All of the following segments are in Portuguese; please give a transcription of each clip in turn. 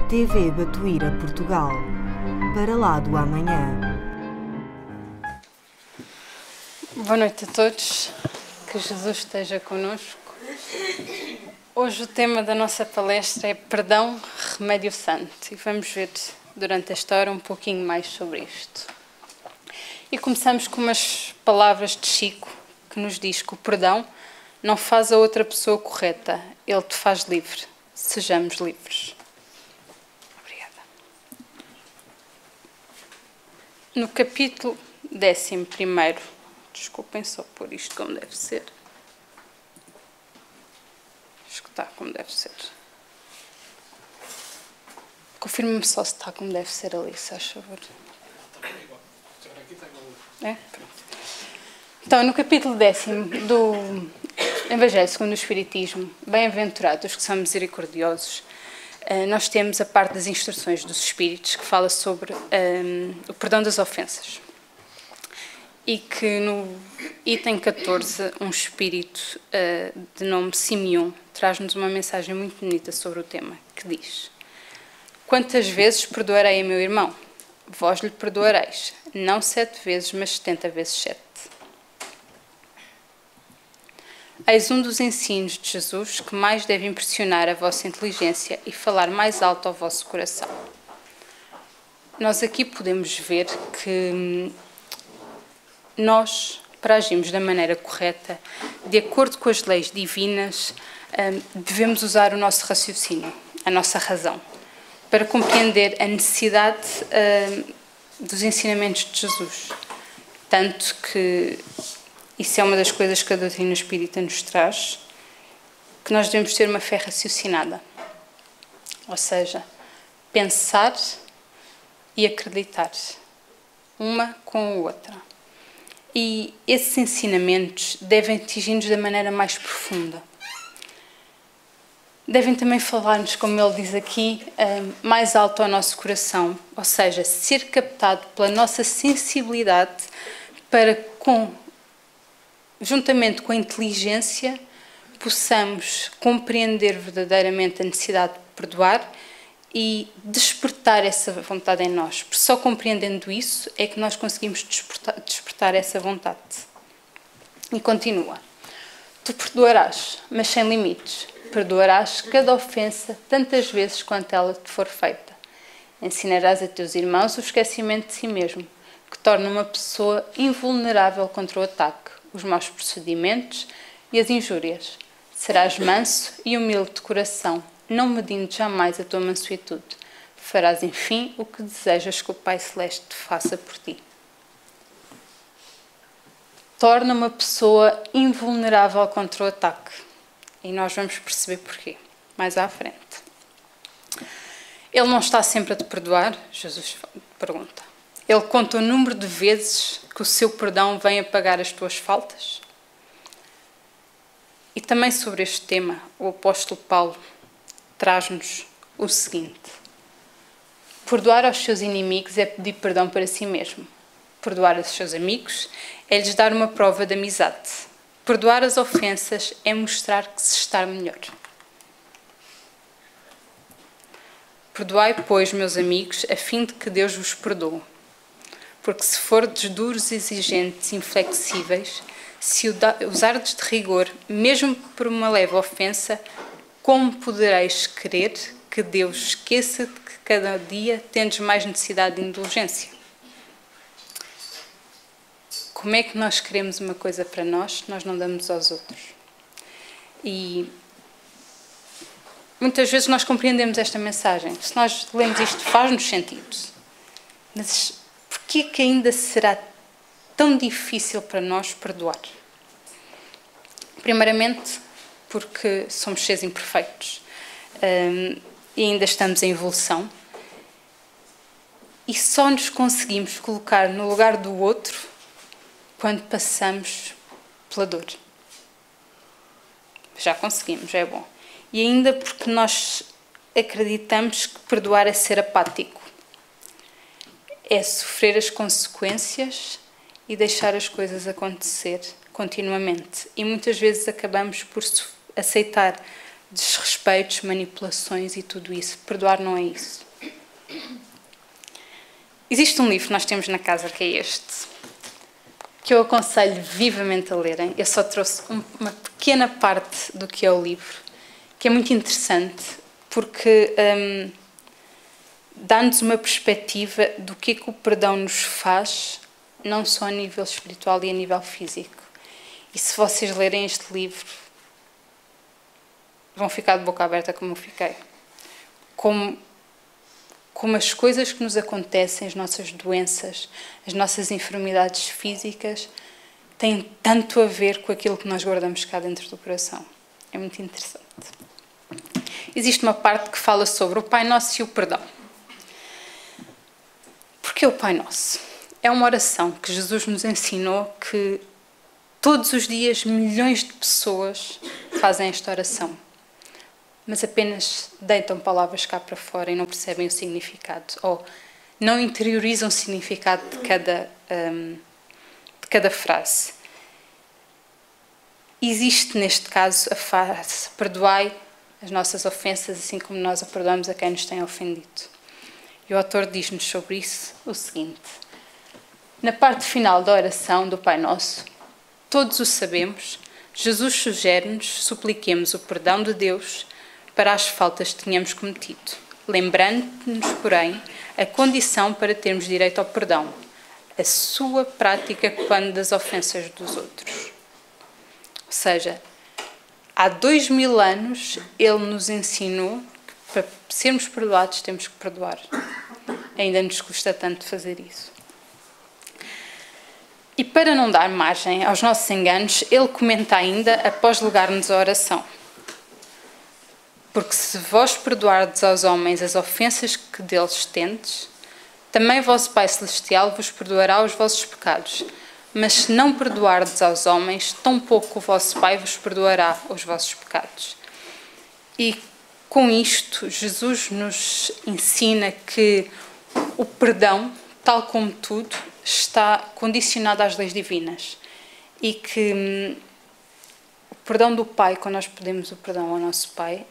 TV Batuíra Portugal, para lá do amanhã. Boa noite a todos, que Jesus esteja connosco. Hoje o tema da nossa palestra é Perdão, Remédio Santo, e vamos ver durante esta hora um pouquinho mais sobre isto. E começamos com umas palavras de Chico, que nos diz que o perdão não faz a outra pessoa correta, ele te faz livre. Sejamos livres. Obrigada. No capítulo 11º, desculpem só pôr isto como deve ser. Acho que está como deve ser. Confirme-me só se está como deve ser ali, se faz favor. É? Então, no capítulo 10º do Evangelho segundo o Espiritismo, bem-aventurados os que são misericordiosos, nós temos a parte das instruções dos Espíritos que fala sobre o perdão das ofensas. E que no item 14, um Espírito de nome Simeão traz-nos uma mensagem muito bonita sobre o tema, que diz: quantas vezes perdoarei a meu irmão? Vós lhe perdoareis, não 7 vezes, mas 70 vezes 7. Eis um dos ensinos de Jesus que mais deve impressionar a vossa inteligência e falar mais alto ao vosso coração. Nós aqui podemos ver que nós, para agirmos da maneira correta, de acordo com as leis divinas, devemos usar o nosso raciocínio, a nossa razão, para compreender a necessidade dos ensinamentos de Jesus. Tanto que isso é uma das coisas que a doutrina espírita nos traz, que nós devemos ter uma fé raciocinada. Ou seja, pensar e acreditar, uma com a outra. E esses ensinamentos devem atingir-nos da maneira mais profunda. Devem também falar-nos, como ele diz aqui, mais alto ao nosso coração, ou seja, ser captado pela nossa sensibilidade para, juntamente com a inteligência, possamos compreender verdadeiramente a necessidade de perdoar e despertar essa vontade em nós. Porque só compreendendo isso é que nós conseguimos despertar essa vontade. E continua. Tu perdoarás, mas sem limites. Perdoarás cada ofensa tantas vezes quanto ela te for feita. Ensinarás a teus irmãos o esquecimento de si mesmo, que torna uma pessoa invulnerável contra o ataque, os maus procedimentos e as injúrias. Serás manso e humilde de coração, não medindo jamais a tua mansuetude. Farás, enfim, o que desejas que o Pai Celeste te faça por ti. Torna uma pessoa invulnerável contra o ataque. E nós vamos perceber porquê, mais à frente. Ele não está sempre a te perdoar? Jesus pergunta. Ele conta o número de vezes que o seu perdão vem apagar as tuas faltas? E também sobre este tema, o apóstolo Paulo traz-nos o seguinte: perdoar aos seus inimigos é pedir perdão para si mesmo. Perdoar aos seus amigos é lhes dar uma prova de amizade. Perdoar as ofensas é mostrar que se está melhor. Perdoai, pois, meus amigos, a fim de que Deus vos perdoe. Porque se fordes duros, exigentes, inflexíveis, se usardes de rigor, mesmo por uma leve ofensa, como podereis querer que Deus esqueça de que cada dia tendes mais necessidade de indulgência? Como é que nós queremos uma coisa para nós, nós não damos aos outros? E muitas vezes nós compreendemos esta mensagem. Se nós lemos isto, faz-nos sentido. Mas porquê que ainda será tão difícil para nós perdoar? Primeiramente, porque somos seres imperfeitos e ainda estamos em evolução. E só nos conseguimos colocar no lugar do outro quando passamos pela dor. Já conseguimos, já é bom. E ainda porque nós acreditamos que perdoar é ser apático. É sofrer as consequências e deixar as coisas acontecer continuamente. E muitas vezes acabamos por aceitar desrespeito despeitos, manipulações e tudo isso. Perdoar não é isso. Existe um livro que nós temos na casa que é este, que eu aconselho vivamente a lerem. Eu só trouxe uma pequena parte do que é o livro, que é muito interessante, porque dá-nos uma perspectiva do que é que o perdão nos faz, não só a nível espiritual e a nível físico. E se vocês lerem este livro, vão ficar de boca aberta como eu fiquei. Como as coisas que nos acontecem, as nossas doenças, as nossas enfermidades físicas, têm tanto a ver com aquilo que nós guardamos cá dentro do coração. É muito interessante. Existe uma parte que fala sobre o Pai Nosso e o perdão. Porquê o Pai Nosso? É uma oração que Jesus nos ensinou que todos os dias milhões de pessoas fazem esta oração, mas apenas deitam palavras cá para fora e não percebem o significado, ou não interiorizam o significado de cada frase. Existe, neste caso, a frase: perdoai as nossas ofensas, assim como nós a perdoamos a quem nos tem ofendido. E o autor diz-nos sobre isso o seguinte: na parte final da oração do Pai Nosso, todos o sabemos, Jesus sugere-nos supliquemos o perdão de Deus para as faltas que tínhamos cometido, lembrando-nos, porém, a condição para termos direito ao perdão, a sua prática quando das ofensas dos outros. Ou seja, há 2000 anos ele nos ensinou que para sermos perdoados temos que perdoar. Ainda nos custa tanto fazer isso. E para não dar margem aos nossos enganos, ele comenta ainda após legar-nos a oração: porque se vós perdoardes aos homens as ofensas que deles tendes, também vosso Pai Celestial vos perdoará os vossos pecados. Mas se não perdoardes aos homens, tampouco o vosso Pai vos perdoará os vossos pecados. E com isto, Jesus nos ensina que o perdão, tal como tudo, está condicionado às leis divinas. E que o perdão do Pai, quando nós pedimos o perdão ao nosso Pai,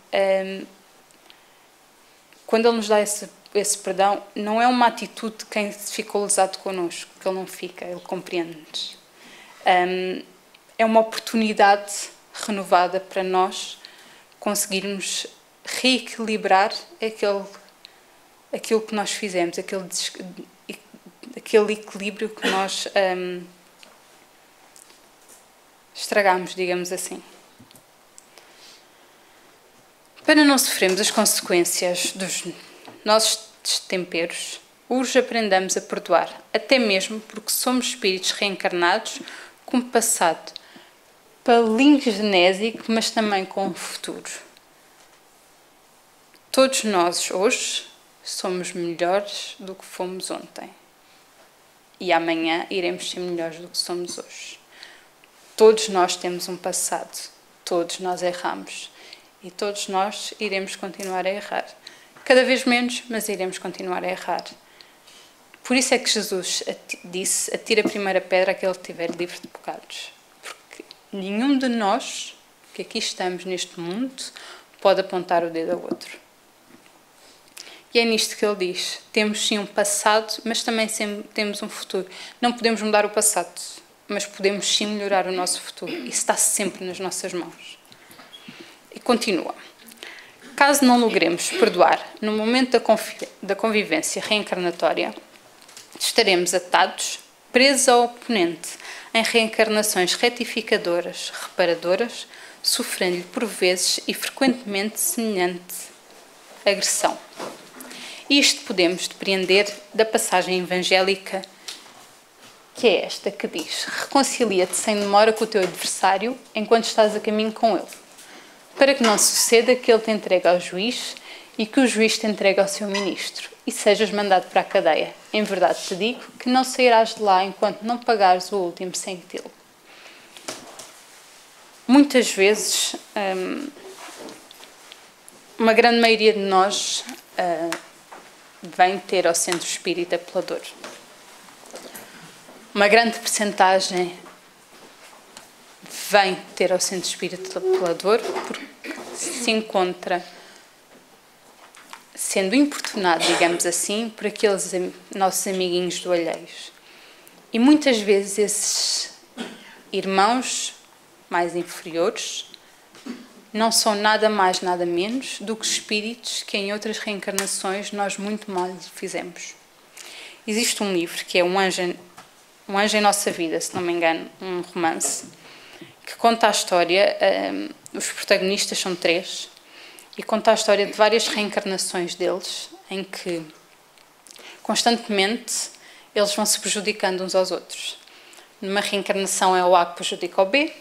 quando Ele nos dá esse perdão, não é uma atitude de quem ficou lesado connosco, que Ele não fica, Ele compreende-nos. É uma oportunidade renovada para nós conseguirmos reequilibrar aquilo que nós fizemos, aquele equilíbrio que nós estragamos, digamos assim. Para não sofrermos as consequências dos nossos destemperos, urge aprendamos a perdoar, até mesmo porque somos espíritos reencarnados com um passado palingenésico, mas também com um futuro. Todos nós hoje somos melhores do que fomos ontem. E amanhã iremos ser melhores do que somos hoje. Todos nós temos um passado, todos nós erramos e todos nós iremos continuar a errar. Cada vez menos, mas iremos continuar a errar. Por isso é que Jesus disse: atira a primeira pedra àquele que estiver livre de pecados. Porque nenhum de nós que aqui estamos neste mundo pode apontar o dedo ao outro. E é nisto que ele diz: temos sim um passado, mas também temos um futuro. Não podemos mudar o passado, mas podemos sim melhorar o nosso futuro. Isso está sempre nas nossas mãos. E continua: caso não logremos perdoar no momento da convivência reencarnatória, estaremos atados, presos ao oponente, em reencarnações retificadoras, reparadoras, sofrendo-lhe por vezes e frequentemente semelhante agressão. Isto podemos depreender da passagem evangélica, que é esta, que diz: reconcilia-te sem demora com o teu adversário enquanto estás a caminho com ele, para que não suceda que ele te entregue ao juiz e que o juiz te entregue ao seu ministro e sejas mandado para a cadeia. Em verdade te digo que não sairás de lá enquanto não pagares o último centilo. Muitas vezes, uma grande maioria de nós vem ter ao centro espírita pela dor. Uma grande percentagem vem ter ao centro espírita pela dor porque se encontra sendo importunado, digamos assim, por aqueles nossos amiguinhos do alheios. E muitas vezes esses irmãos mais inferiores não são nada mais, nada menos do que espíritos que em outras reencarnações nós muito mal lhes fizemos. Existe um livro que é Um Anjo em Nossa Vida, se não me engano, um romance, que conta a história, os protagonistas são 3, e conta a história de várias reencarnações deles, em que constantemente eles vão se prejudicando uns aos outros. Numa reencarnação é o A que prejudica o B,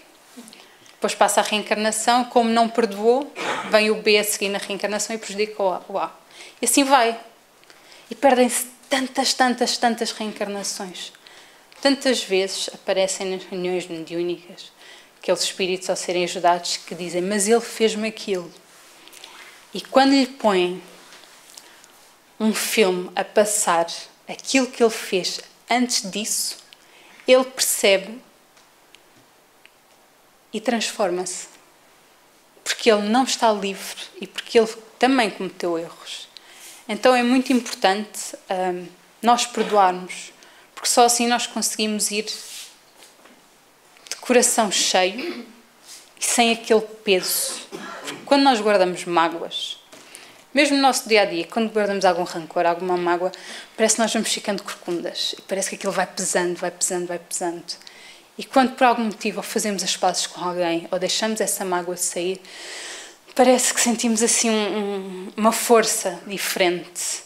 depois passa a reencarnação, como não perdoou, vem o B a seguir na reencarnação e prejudica o A. E assim vai. E perdem-se tantas reencarnações. Tantas vezes aparecem nas reuniões mediúnicas aqueles espíritos ao serem ajudados que dizem: mas ele fez-me aquilo. E quando lhe põem um filme a passar aquilo que ele fez antes disso, ele percebe e transforma-se. Porque ele não está livre e porque ele também cometeu erros. Então é muito importante nós perdoarmos, porque só assim nós conseguimos ir de coração cheio e sem aquele peso. Porque quando nós guardamos mágoas, mesmo no nosso dia-a-dia, quando guardamos algum rancor, alguma mágoa, parece que nós vamos ficando corcundas. E parece que aquilo vai pesando. E quando por algum motivo ou fazemos as pazes com alguém, ou deixamos essa mágoa sair, parece que sentimos assim uma força diferente.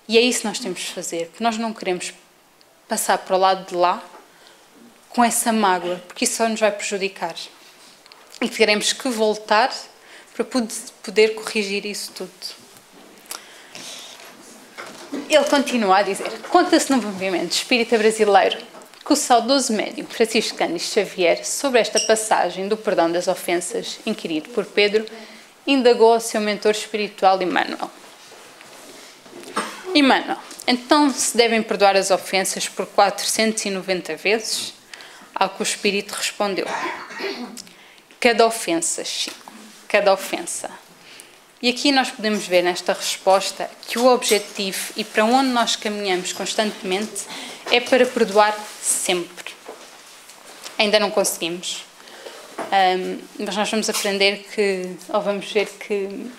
E é isso que nós temos de fazer, porque nós não queremos passar para o lado de lá com essa mágoa, porque isso só nos vai prejudicar. E teremos que voltar para poder corrigir isso tudo. Ele continua a dizer: conta-se no movimento espírita brasileiro que o saudoso médium Francisco Cândido Xavier, sobre esta passagem do perdão das ofensas inquirido por Pedro, indagou ao seu mentor espiritual Emmanuel. Emmanuel, então se devem perdoar as ofensas por 490 vezes? Ao que o espírito respondeu: cada ofensa, Chico, cada ofensa. E aqui nós podemos ver nesta resposta que o objetivo e para onde nós caminhamos constantemente é para perdoar sempre. Ainda não conseguimos, mas nós vamos aprender vamos ver que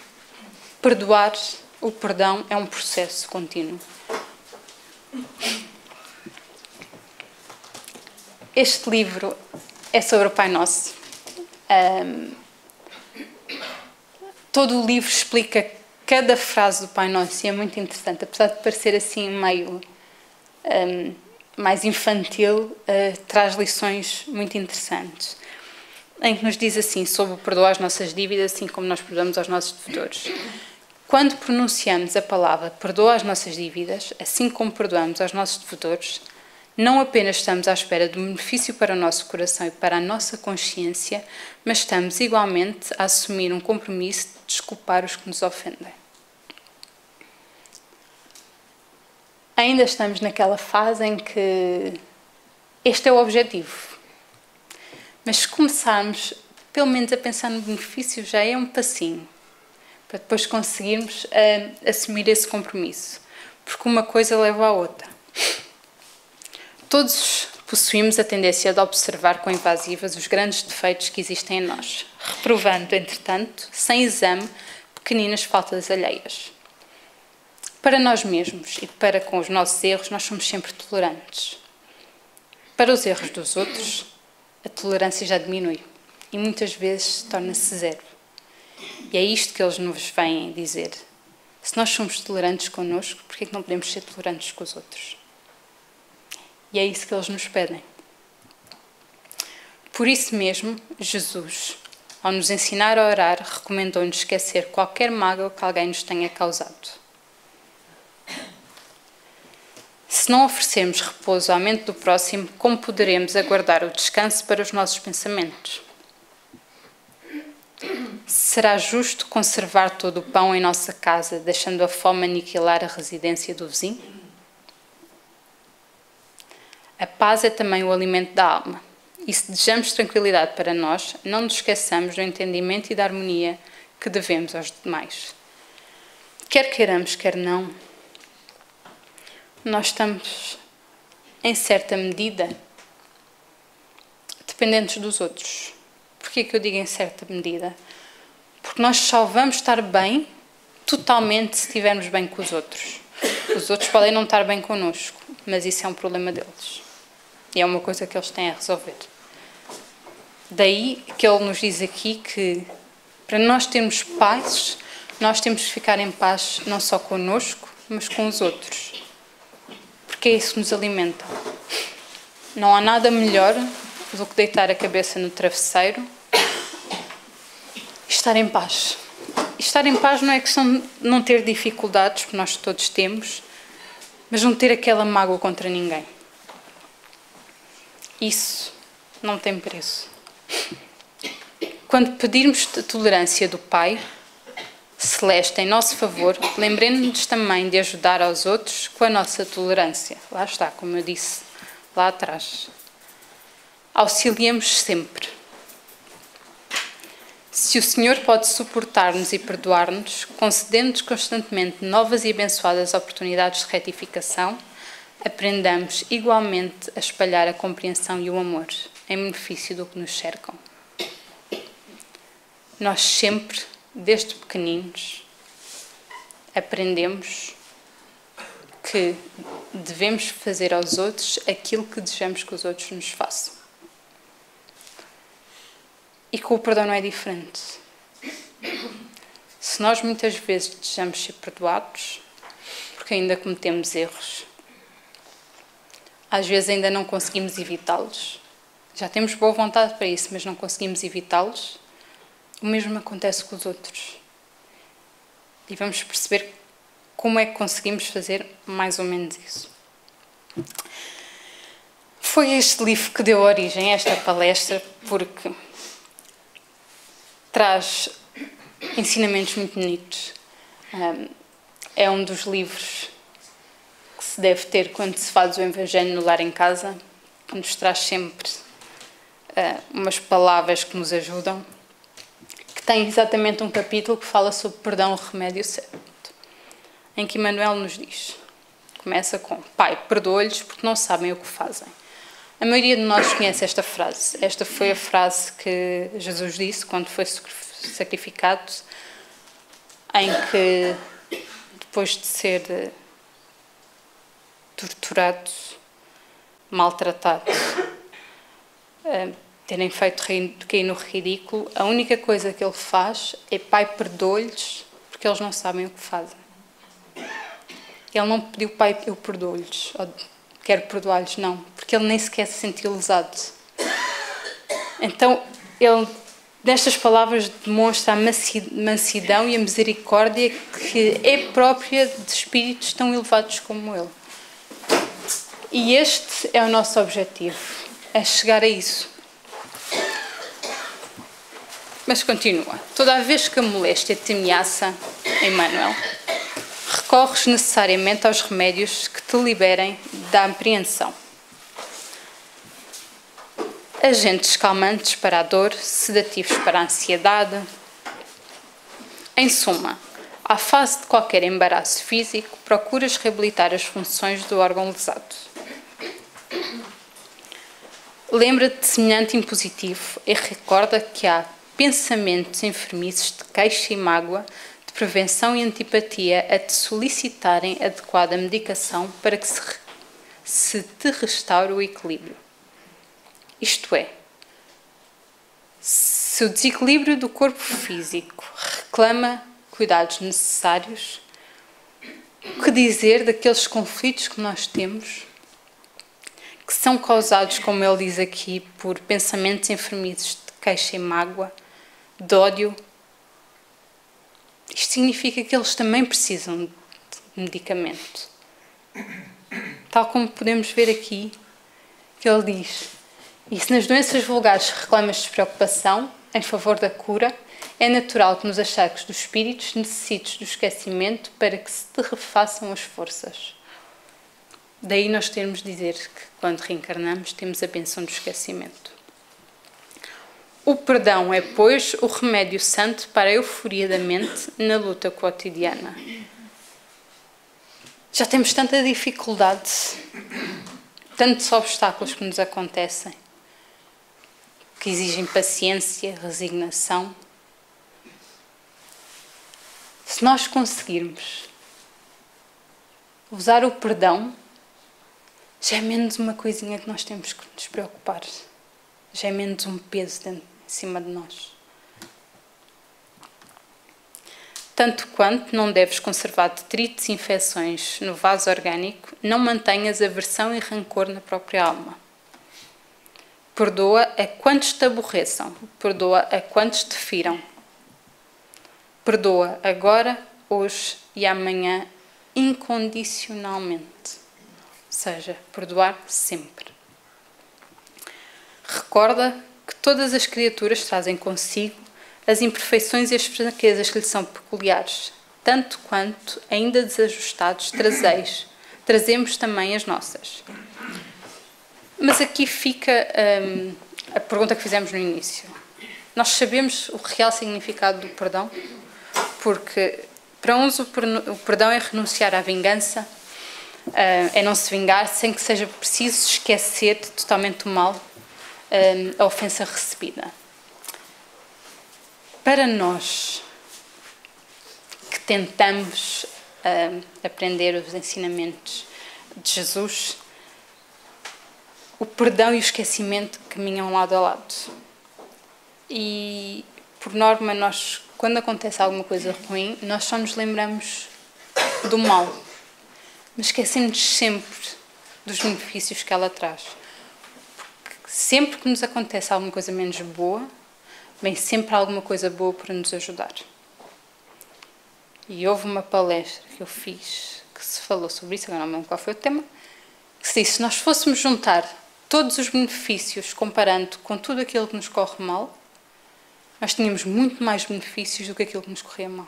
perdoar, o perdão é um processo contínuo. Este livro é sobre o Pai Nosso. Todo o livro explica cada frase do Pai Nosso e é muito interessante. Apesar de parecer assim meio mais infantil, traz lições muito interessantes. Em que nos diz assim, sobre perdoar as nossas dívidas, assim como nós perdoamos aos nossos devedores. Quando pronunciamos a palavra perdoa as nossas dívidas, assim como perdoamos aos nossos devedores, não apenas estamos à espera de um benefício para o nosso coração e para a nossa consciência, mas estamos igualmente a assumir um compromisso de desculpar os que nos ofendem. Ainda estamos naquela fase em que este é o objetivo. Mas se começarmos, pelo menos, a pensar no benefício, já é um passinho, para depois conseguirmos assumir esse compromisso. Porque uma coisa leva à outra. Todos possuímos a tendência de observar com invasivas os grandes defeitos que existem em nós, reprovando, entretanto, sem exame, pequeninas faltas alheias. Para nós mesmos e para com os nossos erros, nós somos sempre tolerantes. Para os erros dos outros, a tolerância já diminui e muitas vezes torna-se zero. E é isto que eles nos vêm dizer. Se nós somos tolerantes connosco, por que é que não podemos ser tolerantes com os outros? E é isso que eles nos pedem. Por isso mesmo, Jesus, ao nos ensinar a orar, recomendou-nos esquecer qualquer mágoa que alguém nos tenha causado. Se não oferecermos repouso à mente do próximo, como poderemos aguardar o descanso para os nossos pensamentos? Será justo conservar todo o pão em nossa casa, deixando a fome aniquilar a residência do vizinho? A paz é também o alimento da alma, e se desejamos tranquilidade para nós, não nos esqueçamos do entendimento e da harmonia que devemos aos demais. Quer queiramos, quer não, nós estamos, em certa medida, dependentes dos outros. Porquê que eu digo em certa medida? Porque nós só vamos estar bem totalmente se estivermos bem com os outros. Os outros podem não estar bem connosco, mas isso é um problema deles. E é uma coisa que eles têm a resolver. Daí que ele nos diz aqui que, para nós termos paz, nós temos que ficar em paz não só connosco, mas com os outros. Porque é isso que nos alimenta. Não há nada melhor do que deitar a cabeça no travesseiro e estar em paz. E estar em paz não é questão de não ter dificuldades, porque nós todos temos, mas não ter aquela mágoa contra ninguém. Isso não tem preço. Quando pedirmos a tolerância do Pai Celeste em nosso favor, lembremos-nos também de ajudar aos outros com a nossa tolerância. Lá está, como eu disse lá atrás. Auxiliemos sempre. Se o Senhor pode suportar-nos e perdoar-nos, concedendo-nos constantemente novas e abençoadas oportunidades de retificação, aprendamos igualmente a espalhar a compreensão e o amor, em benefício do que nos cercam. Nós sempre, desde pequeninos, aprendemos que devemos fazer aos outros aquilo que desejamos que os outros nos façam. E com o perdão não é diferente. Se nós muitas vezes desejamos ser perdoados, porque ainda cometemos erros, às vezes ainda não conseguimos evitá-los, já temos boa vontade para isso, mas não conseguimos evitá-los, o mesmo acontece com os outros. E vamos perceber como é que conseguimos fazer mais ou menos isso. Foi este livro que deu origem a esta palestra, porque traz ensinamentos muito bonitos. É um dos livros que se deve ter quando se faz o Evangelho no lar em casa, que nos traz sempre umas palavras que nos ajudam, que tem exatamente um capítulo que fala sobre perdão, o remédio certo, em que Emmanuel nos diz, começa com: Pai, perdoa-lhes porque não sabem o que fazem. A maioria de nós conhece esta frase. Esta foi a frase que Jesus disse quando foi sacrificado, em que, depois de ser torturado, maltratado, terem feito cair no ridículo, a única coisa que ele faz é: Pai, perdoa-lhes porque eles não sabem o que fazem. Ele não pediu: Pai, eu perdoo-lhes, ou quero perdoar-lhes, não, porque ele nem sequer se sentiu lesado. Então, ele, nestas palavras, demonstra a mansidão e a misericórdia que é própria de espíritos tão elevados como ele. E este é o nosso objetivo, é chegar a isso. Mas continua. Toda a vez que a moléstia te ameaça, Emmanuel, recorres necessariamente aos remédios que te liberem da apreensão. Agentes calmantes para a dor, sedativos para a ansiedade. Em suma, à fase de qualquer embaraço físico, procuras reabilitar as funções do órgão lesado. Lembra-te de semelhante impositivo e recorda que há pensamentos enfermizes de queixa e mágoa, de prevenção e antipatia a te solicitarem adequada medicação para que se te restaure o equilíbrio. Isto é, se o desequilíbrio do corpo físico reclama cuidados necessários, o que dizer daqueles conflitos que nós temos, que são causados, como ele diz aqui, por pensamentos enfermizes de queixa e mágoa, de ódio? Isto significa que eles também precisam de medicamento. Tal como podemos ver aqui, que ele diz: e se nas doenças vulgares reclamas despreocupação em favor da cura, é natural que nos achaques dos espíritos necessites do esquecimento para que se te refaçam as forças. Daí nós termos de dizer que, quando reencarnamos, temos a bênção do esquecimento. O perdão é, pois, o remédio santo para a euforia da mente na luta cotidiana. Já temos tanta dificuldade, tantos obstáculos que nos acontecem, que exigem paciência, resignação. Se nós conseguirmos usar o perdão, já é menos uma coisinha que nós temos que nos preocupar. Já é menos um peso em cima de nós. Tanto quanto não deves conservar detritos e infecções no vaso orgânico, não mantenhas aversão e rancor na própria alma. Perdoa a quantos te aborreçam, perdoa a quantos te firam. Perdoa agora, hoje e amanhã, incondicionalmente. Ou seja, perdoar sempre. Recorda que todas as criaturas trazem consigo as imperfeições e as fraquezas que lhe são peculiares, tanto quanto, ainda desajustados, trazemos também as nossas. Mas aqui fica a pergunta que fizemos no início. Nós sabemos o real significado do perdão? Porque para uns o perdão é renunciar à vingança, é não se vingar sem que seja preciso esquecer totalmente o mal, a ofensa recebida. Para nós que tentamos aprender os ensinamentos de Jesus, o perdão e o esquecimento caminham lado a lado. E, por norma, nós, quando acontece alguma coisa ruim, nós só nos lembramos do mal, mas esquecemos sempre dos benefícios que ela traz. Porque sempre que nos acontece alguma coisa menos boa, vem sempre alguma coisa boa para nos ajudar. E houve uma palestra que eu fiz que se falou sobre isso, agora não me lembro qual foi o tema, que se disse, se nós fôssemos juntar todos os benefícios comparando com tudo aquilo que nos corre mal, nós tínhamos muito mais benefícios do que aquilo que nos corria mal.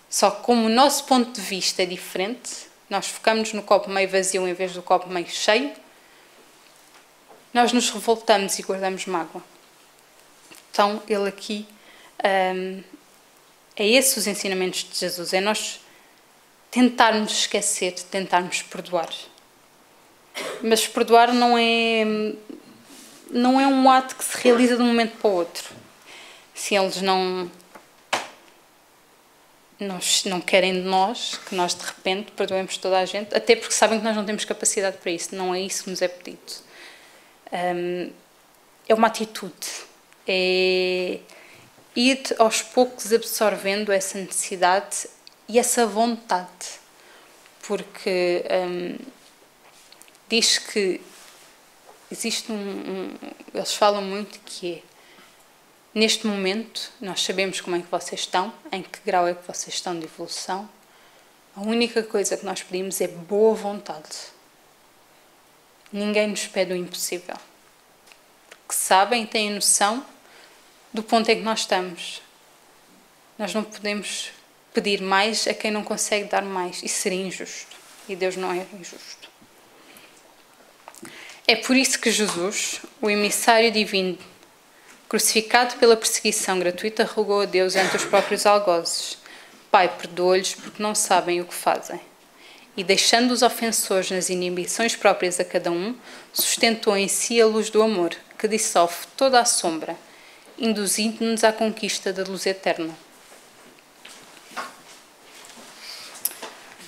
Só que como o nosso ponto de vista é diferente, nós focamos no copo meio vazio em vez do copo meio cheio, nós nos revoltamos e guardamos mágoa. Então, ele aqui, é esses os ensinamentos de Jesus, é nós tentarmos esquecer, tentarmos perdoar. Mas perdoar não é um ato que se realiza de um momento para o outro. Se eles não querem de nós, que nós de repente perdoemos toda a gente, até porque sabem que nós não temos capacidade para isso, não é isso que nos é pedido. É uma atitude. É ir aos poucos absorvendo essa necessidade e essa vontade. Porque diz que existe eles falam muito que é, neste momento, nós sabemos como é que vocês estão, em que grau é que vocês estão de evolução. A única coisa que nós pedimos é boa vontade. Ninguém nos pede o impossível. Porque sabem, têm noção do ponto em que nós estamos. Nós não podemos pedir mais a quem não consegue dar mais. Isso seria injusto. E Deus não é injusto. É por isso que Jesus, o emissário divino, crucificado pela perseguição gratuita, rogou a Deus ante os próprios algozes: Pai, perdoa-lhes porque não sabem o que fazem. E deixando os ofensores nas inibições próprias a cada um, sustentou em si a luz do amor, que dissolve toda a sombra, induzindo-nos à conquista da luz eterna.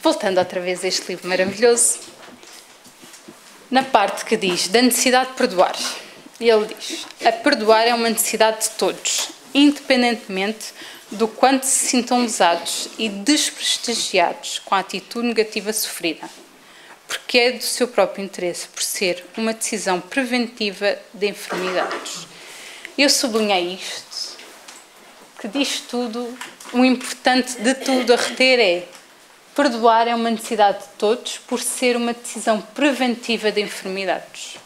Voltando outra vez a este livro maravilhoso, na parte que diz da necessidade de perdoar, ele diz: a perdoar é uma necessidade de todos, independentemente do quanto se sintam lesados e desprestigiados com a atitude negativa sofrida, porque é do seu próprio interesse, por ser uma decisão preventiva de enfermidades. Eu sublinhei isto, que diz tudo, o importante de tudo a reter é: perdoar é uma necessidade de todos por ser uma decisão preventiva de enfermidades.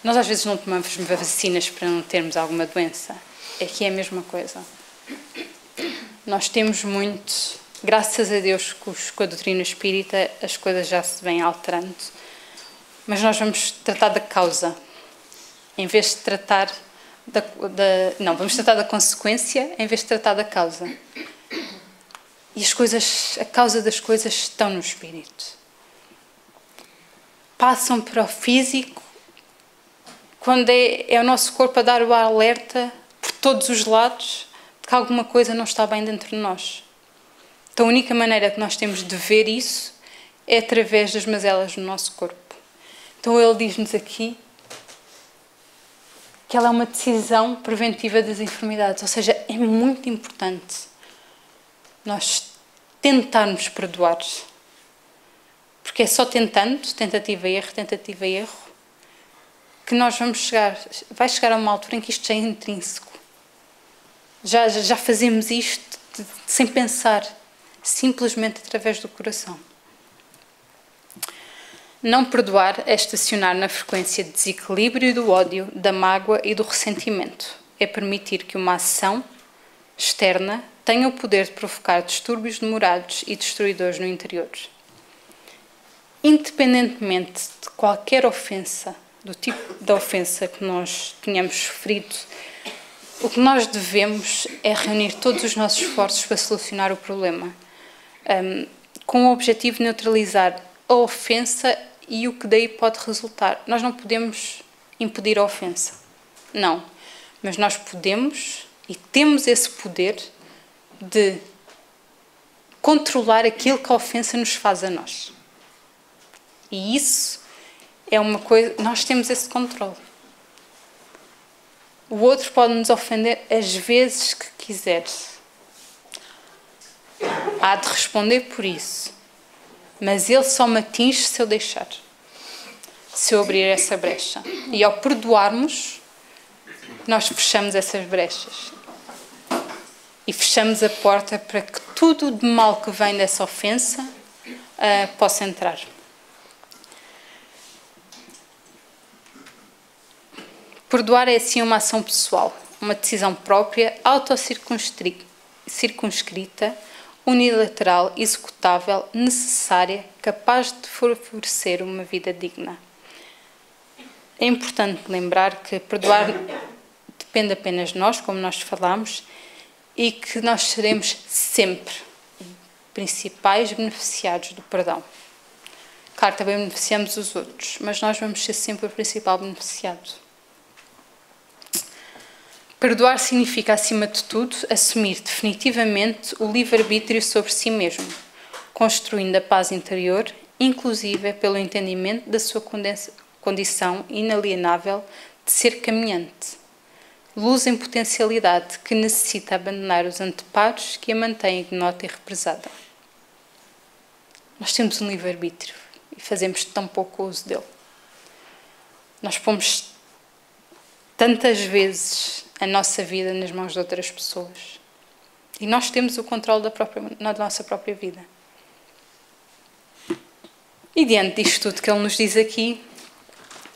Nós às vezes não tomamos vacinas para não termos alguma doença. Aqui é a mesma coisa. Nós temos muito, graças a Deus, com a doutrina espírita as coisas já se vêm alterando, mas nós vamos tratar da causa. em vez de tratar vamos tratar da consequência em vez de tratar da causa. E a causa das coisas estão no espírito. Passam para o físico quando é o nosso corpo a dar o alerta por todos os lados de que alguma coisa não está bem dentro de nós. Então a única maneira que nós temos de ver isso é através das mazelas no nosso corpo. Então ele diz-nos aqui que ela é uma decisão preventiva das enfermidades, ou seja, é muito importante nós tentarmos perdoar. Porque é só tentando, tentativa e erro, que nós vai chegar a uma altura em que isto já é intrínseco. Já fazemos isto sem pensar, simplesmente através do coração. Não perdoar é estacionar na frequência de desequilíbrio do ódio, da mágoa e do ressentimento. É permitir que uma ação externa tenha o poder de provocar distúrbios demorados e destruidores no interior. Independentemente de qualquer ofensa, do tipo de ofensa que nós tenhamos sofrido, o que nós devemos é reunir todos os nossos esforços para solucionar o problema, com o objetivo de neutralizar a ofensa e o que daí pode resultar. Nós não podemos impedir a ofensa, não. Mas nós podemos e temos esse poder de controlar aquilo que a ofensa nos faz a nós. E isso é uma coisa, nós temos esse controle. O outro pode nos ofender as vezes que quiser. Há de responder por isso. Mas ele só me atinge se eu deixar. Se eu abrir essa brecha. E ao perdoarmos, nós fechamos essas brechas. E fechamos a porta para que tudo de mal que vem dessa ofensa possa entrar. Perdoar é assim uma ação pessoal, uma decisão própria, autocircunscrita, unilateral, executável, necessária, capaz de favorecer uma vida digna. É importante lembrar que perdoar depende apenas de nós, como nós falámos, e que nós seremos sempre principais beneficiados do perdão. Claro, também beneficiamos os outros, mas nós vamos ser sempre o principal beneficiado. Perdoar significa, acima de tudo, assumir definitivamente o livre-arbítrio sobre si mesmo, construindo a paz interior, inclusive pelo entendimento da sua condição inalienável de ser caminhante, luz em potencialidade que necessita abandonar os anteparos que a mantêm ignota e represada. Nós temos um livre-arbítrio e fazemos tão pouco uso dele. Nós pomos tantas vezes a nossa vida nas mãos de outras pessoas. E nós temos o controle da nossa própria vida. E diante disto tudo que ele nos diz aqui,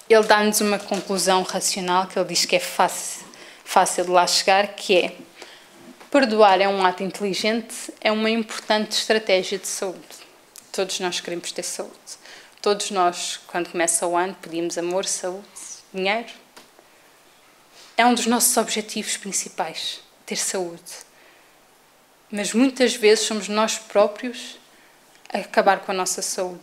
ele dá-nos uma conclusão racional, que ele diz que é fácil de lá chegar, que é: perdoar é um ato inteligente, é uma importante estratégia de saúde. Todos nós queremos ter saúde. Todos nós, quando começa o ano, pedimos amor, saúde, dinheiro. É um dos nossos objetivos principais, ter saúde. Mas muitas vezes somos nós próprios a acabar com a nossa saúde.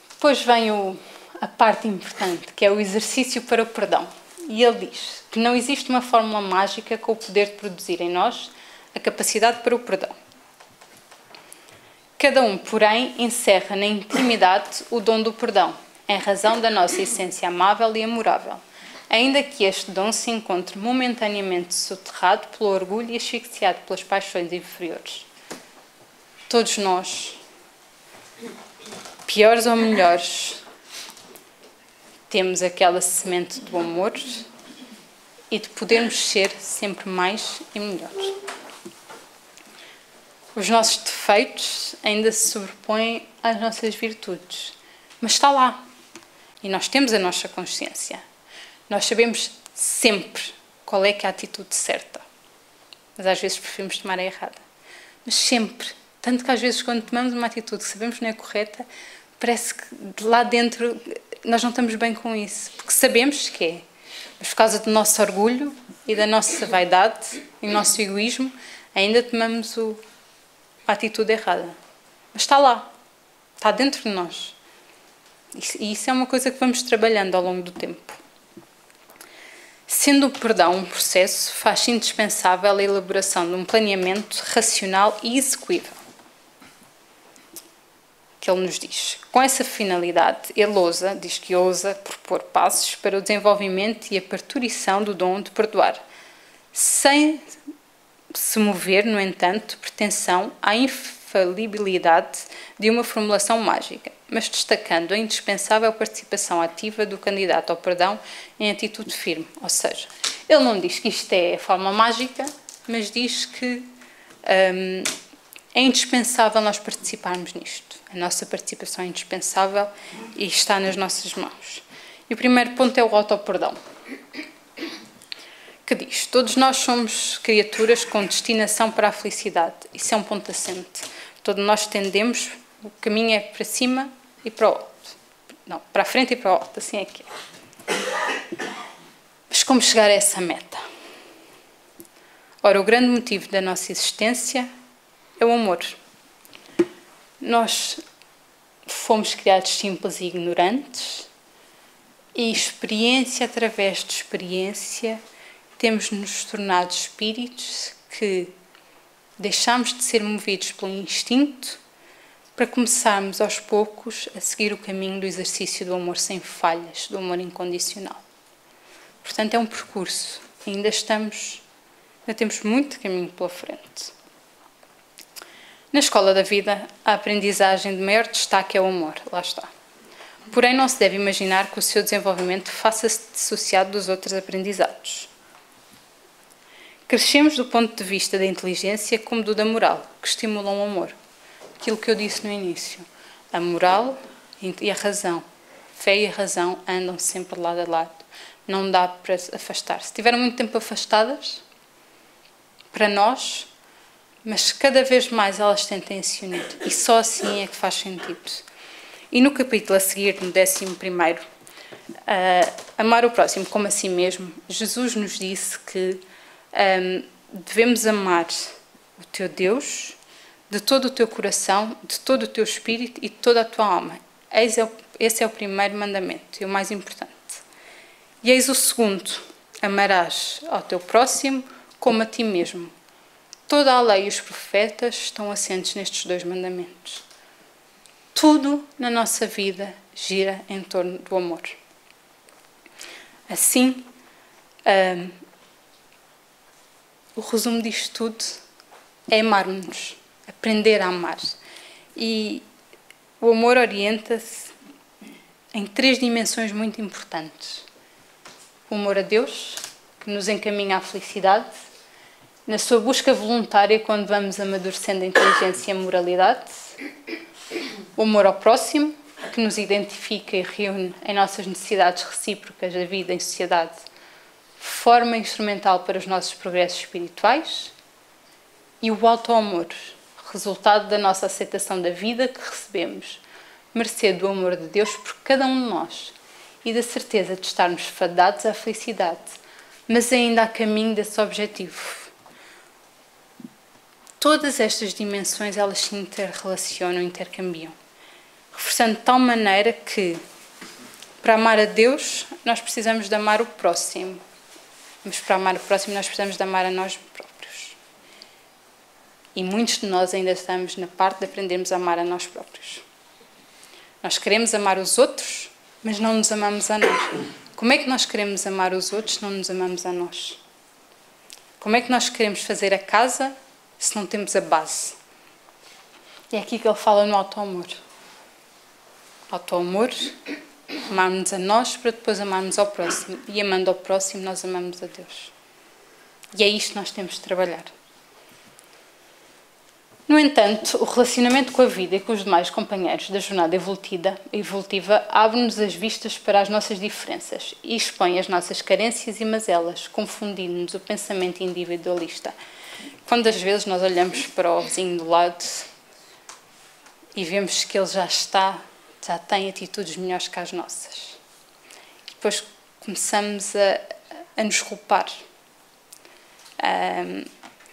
Depois vem a parte importante, que é o exercício para o perdão. E ele diz que não existe uma fórmula mágica com o poder de produzir em nós a capacidade para o perdão. Cada um, porém, encerra na intimidade o dom do perdão, em razão da nossa essência amável e amorável, ainda que este dom se encontre momentaneamente soterrado pelo orgulho e asfixiado pelas paixões inferiores. Todos nós, piores ou melhores, temos aquela semente do amor e de podermos ser sempre mais e melhores. Os nossos defeitos ainda se sobrepõem às nossas virtudes, mas está lá. E nós temos a nossa consciência. Nós sabemos sempre qual é que é a atitude certa. Mas às vezes preferimos tomar a errada. Mas sempre. Tanto que às vezes quando tomamos uma atitude que sabemos que não é correta, parece que de lá dentro nós não estamos bem com isso, porque sabemos que é, mas por causa do nosso orgulho e da nossa vaidade e do nosso egoísmo, ainda tomamos a atitude errada. Mas está lá, está dentro de nós. E isso é uma coisa que vamos trabalhando ao longo do tempo. Sendo o perdão um processo, faz-se indispensável a elaboração de um planeamento racional e execuível. Que ele nos diz. Com essa finalidade, ele diz que ousa propor passos para o desenvolvimento e a parturição do dom de perdoar, sem se mover, no entanto, pretensão à infalibilidade de uma formulação mágica, mas destacando a indispensável participação ativa do candidato ao perdão em atitude firme. Ou seja, ele não diz que isto é a forma mágica, mas diz que é indispensável nós participarmos nisto. A nossa participação é indispensável e está nas nossas mãos. E o primeiro ponto é o autoperdão, que diz: todos nós somos criaturas com destinação para a felicidade. Isso é um ponto assente. Todos nós tendemos, o caminho é para cima e para o alto. Não, para a frente e para o alto, assim é que é. Mas como chegar a essa meta? Ora, o grande motivo da nossa existência é o amor. Nós fomos criados simples e ignorantes, e experiência através de experiência temos-nos tornado espíritos que deixamos de ser movidos pelo instinto para começarmos aos poucos a seguir o caminho do exercício do amor sem falhas, do amor incondicional. Portanto, é um percurso. Ainda temos muito caminho pela frente. Na escola da vida, a aprendizagem de maior destaque é o amor, lá está. Porém, não se deve imaginar que o seu desenvolvimento faça-se dissociado dos outros aprendizados. Crescemos do ponto de vista da inteligência como do da moral, que estimulam o amor. Aquilo que eu disse no início. A moral e a razão. A fé e a razão andam sempre lado a lado. Não dá para afastar. Se estiveram muito tempo afastadas, para nós, mas cada vez mais elas tentem se unir. E só assim é que faz sentido. E no capítulo a seguir, no 11º, amar o próximo como a si mesmo, Jesus nos disse que devemos amar o teu Deus de todo o teu coração, de todo o teu espírito e de toda a tua alma. Esse é o primeiro mandamento e o mais importante. E eis o segundo: amarás ao teu próximo como a ti mesmo. Toda a lei e os profetas estão assentes nestes dois mandamentos. Tudo na nossa vida gira em torno do amor. Assim, o resumo disto tudo é amarmos-nos, aprender a amar. E o amor orienta-se em 3 dimensões muito importantes. O amor a Deus, que nos encaminha à felicidade, na sua busca voluntária quando vamos amadurecendo a inteligência e a moralidade. O amor ao próximo, que nos identifica e reúne em nossas necessidades recíprocas da vida em sociedade, forma instrumental para os nossos progressos espirituais. E o auto-amor, resultado da nossa aceitação da vida que recebemos, mercê do amor de Deus por cada um de nós e da certeza de estarmos fadados à felicidade, mas ainda a caminho desse objetivo. Todas estas dimensões, elas se interrelacionam, intercambiam, reforçando de tal maneira que, para amar a Deus, nós precisamos de amar o próximo, mas para amar o próximo nós precisamos de amar a nós próprios. E muitos de nós ainda estamos na parte de aprendermos a amar a nós próprios. Nós queremos amar os outros, mas não nos amamos a nós. Como é que nós queremos amar os outros se não nos amamos a nós? Como é que nós queremos fazer a casa se não temos a base? E é aqui que ele fala no auto-amor. Auto-amor, amarmos a nós para depois amarmos ao próximo. E amando ao próximo, nós amamos a Deus. E é isto que nós temos de trabalhar. No entanto, o relacionamento com a vida e com os demais companheiros da jornada evolutiva abre-nos as vistas para as nossas diferenças e expõe as nossas carências e mazelas, confundindo-nos o pensamento individualista. Quantas vezes nós olhamos para o vizinho do lado e vemos que ele já está já têm atitudes melhores que as nossas. Depois começamos a nos culpar,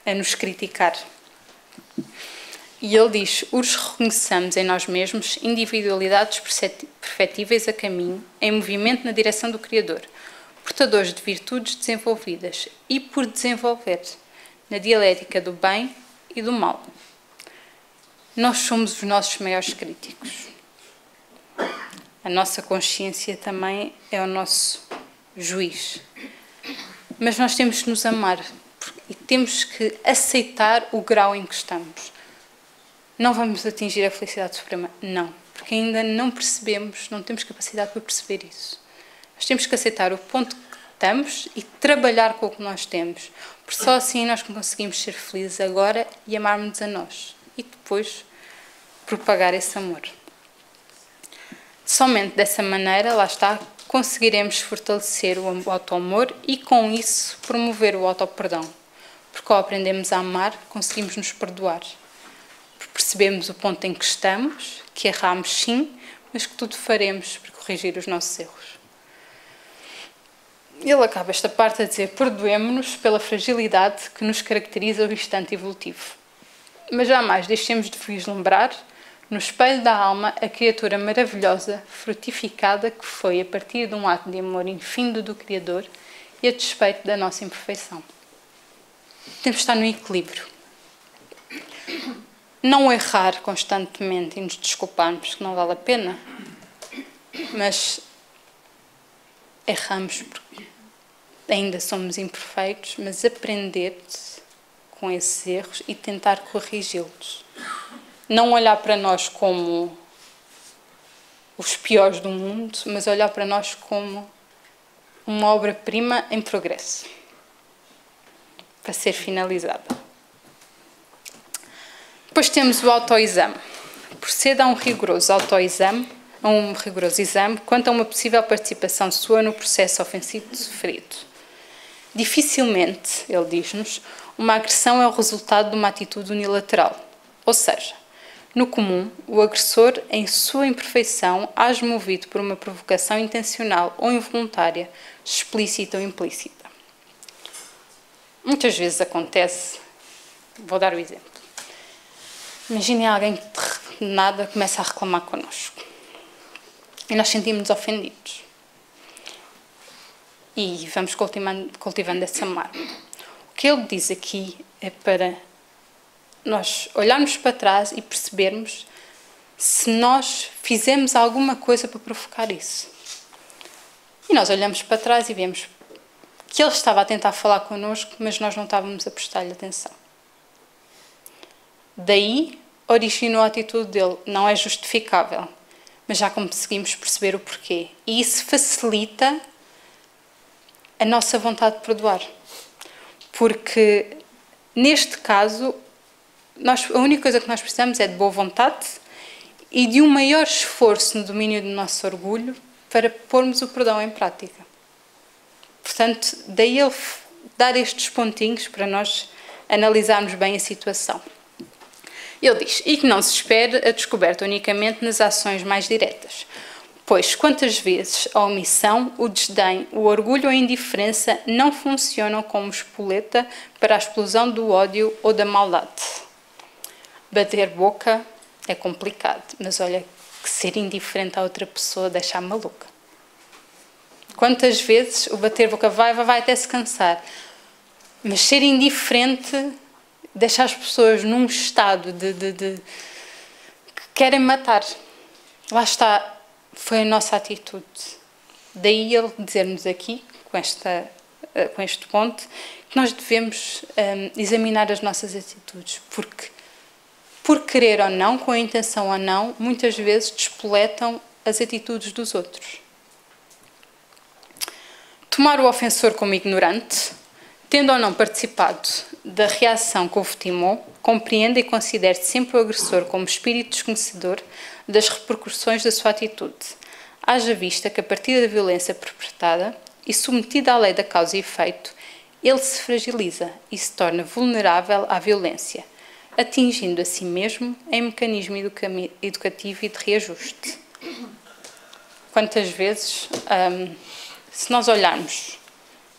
a nos criticar. E ele diz: os reconheçamos em nós mesmos individualidades perfectíveis a caminho, em movimento na direção do Criador, portadores de virtudes desenvolvidas e por desenvolver, na dialética do bem e do mal. Nós somos os nossos maiores críticos. A nossa consciência também é o nosso juiz. Mas nós temos que nos amar e temos que aceitar o grau em que estamos. Não vamos atingir a felicidade suprema? Não, porque ainda não percebemos, não temos capacidade para perceber isso. Nós temos que aceitar o ponto que estamos e trabalhar com o que nós temos, porque só assim nós conseguimos ser felizes agora e amarmos a nós e depois propagar esse amor. Somente dessa maneira, lá está, conseguiremos fortalecer o auto-amor e com isso promover o auto-perdão, porque ao aprendemos a amar, conseguimos nos perdoar. Percebemos o ponto em que estamos, que erramos sim, mas que tudo faremos para corrigir os nossos erros. Ele acaba esta parte a dizer: perdoemo-nos pela fragilidade que nos caracteriza o instante evolutivo. Mas jamais deixemos de vislumbrar, no espelho da alma, a criatura maravilhosa, frutificada, que foi a partir de um ato de amor infindo do Criador e a despeito da nossa imperfeição. Temos de estar no equilíbrio. Não errar constantemente e nos desculparmos, que não vale a pena, mas erramos porque ainda somos imperfeitos, mas aprender com esses erros e tentar corrigi-los. Não olhar para nós como os piores do mundo, mas olhar para nós como uma obra-prima em progresso, para ser finalizada. Depois temos o autoexame. Proceda a um rigoroso autoexame, quanto a uma possível participação sua no processo ofensivo sofrido. Dificilmente, ele diz-nos, uma agressão é o resultado de uma atitude unilateral. Ou seja, no comum, o agressor, em sua imperfeição, age movido por uma provocação intencional ou involuntária, explícita ou implícita. Muitas vezes acontece, vou dar o exemplo. Imaginem alguém que de nada começa a reclamar connosco. E nós sentimos-nos ofendidos. E vamos cultivando essa mágoa. O que ele diz aqui é para nós olharmos para trás e percebermos se nós fizemos alguma coisa para provocar isso. E nós olhamos para trás e vemos que ele estava a tentar falar connosco, mas nós não estávamos a prestar-lhe atenção. Daí originou a atitude dele. Não é justificável, mas já conseguimos perceber o porquê. E isso facilita a nossa vontade de perdoar. Porque, neste caso, a única coisa que nós precisamos é de boa vontade e de um maior esforço no domínio do nosso orgulho para pormos o perdão em prática. Portanto, daí ele dar estes pontinhos para nós analisarmos bem a situação. Ele diz: e que não se espere a descoberta unicamente nas ações mais diretas, pois quantas vezes a omissão, o desdém, o orgulho ou a indiferença não funcionam como espoleta para a explosão do ódio ou da maldade. Bater boca é complicado, mas olha que ser indiferente à outra pessoa deixa-a maluca. Quantas vezes o bater boca vai até se cansar, mas ser indiferente deixa as pessoas num estado de que querem matar. Lá está, foi a nossa atitude. Daí ele dizer-nos aqui, com este ponto, que nós devemos examinar as nossas atitudes, porque, por querer ou não, com a intenção ou não, muitas vezes despoletam as atitudes dos outros. Tomar o ofensor como ignorante, tendo ou não participado da reação que o vitimou, compreenda e considere sempre o agressor como espírito desconhecedor das repercussões da sua atitude. Haja vista que, a partir da violência perpetrada e submetida à lei da causa e efeito, ele se fragiliza e se torna vulnerável à violência, atingindo a si mesmo em mecanismo educativo e de reajuste. Quantas vezes, se nós olharmos